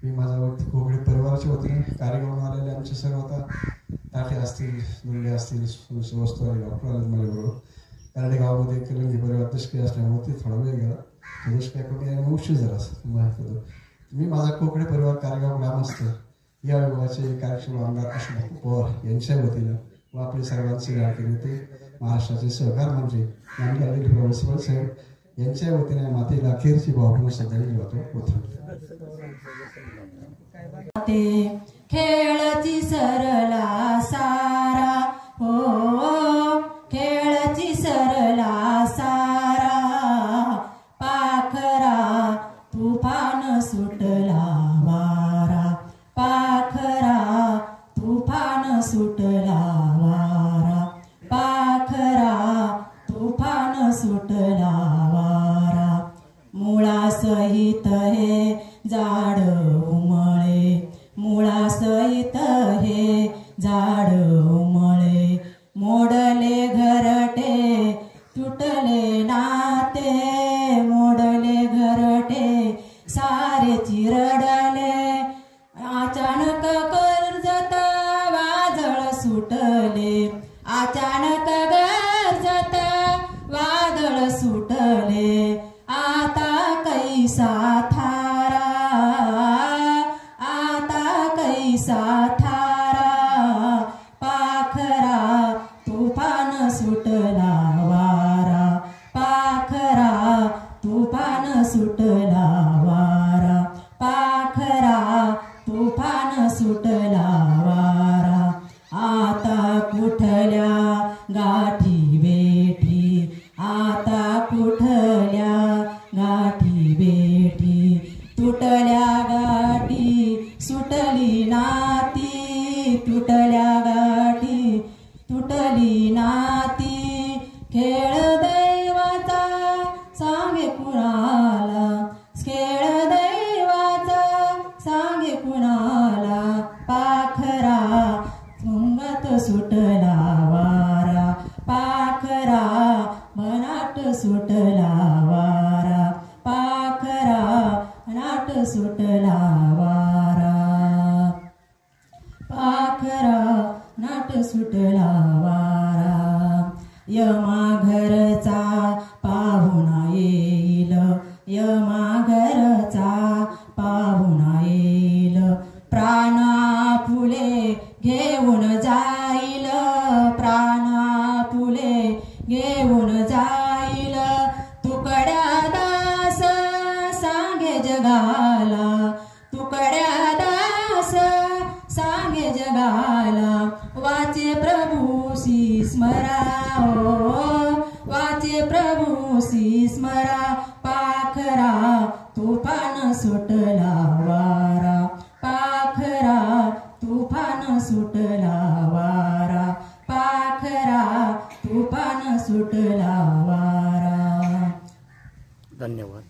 मी माझ्या वरती कोकणी परिवाराच्या वतीने कार्यक्रम आलेले आमचे सर्व आता ताटे असतील, दुल्ले असतील, वस्तू आले डॉक्टर आले माझ्याबरोबर. कारण गावामध्ये कलंगी परिवार दुष्काळी असल्यामुळे ते थोडा वेळ गेला. दुष्काळ कमी यायला उशीर झाला असं मी माझा कोकणी परिवार कार्यक्रम ग्रामस्थ या विभागाचे कार्यक्षम आमदार अशोक पवार यांच्या वतीनं व आपले सर्वांचे लाडके नेते महाराष्ट्राचे सहकार मंत्री आमदार अनिल साहेब यांच्या वतीने मातेला अखेरची भावपूर्ण श्रद्धांजली वाहतो. खेळची सरला सारा हो, खेळची सरला सारा पाखरा तुफान सुटला वारा, पाखरा तुफान सुटला वारा, पाखरा तुफान सुटला वारा. मुळासहित हे झाड उमळे, मुळासहित हे झाड उमळे. मोडले घरटे तुटले नाते, मोडले घरटे सारे चिरडले. अचानक कर्जत वादळ सुटले, अचानक कर्जत वादळ सुटले. आता कैसा थारा, आता कैसा थारा पाखरा तुफान सुटला वारा, पाखरा तुफान सुटला वारा, पाखरा तुफान सुटला वारा. आता कुठल्या गाठी बेठी, आता कुठल्या गाठी बेठी. तुटल्या गाठी सुटली नाती, तुटल्या गाठी तुटली नाती. खेळ दैवाचा सांगे कुणाला, खेळ दैवाचा सांगे कुणाला. पाखरा तुंगात सुटला वारा, पाखरा मनाट सुटला वारा, पाखरा मनाट सुटला वारा, पाखरा नाट सुटला वारा. यमा घरचा पाहुणा येईल, यमा घरचा पाहुणा येईल. प्राणा फुले घेऊन जाईल, प्राणा फुले घेऊन जाईल. तुकड्या दास सांगे जगाला, तुकड्या दास सांगे जगाला. वाचे प्रभू सी स्मरा ओ, वाचे प्रभू सी स्मरा. पाखरा तुफान सुटला वारा, पाखरा तुफान सुटला वारा, पाखरा तुफान सुटला वारा. धन्यवाद.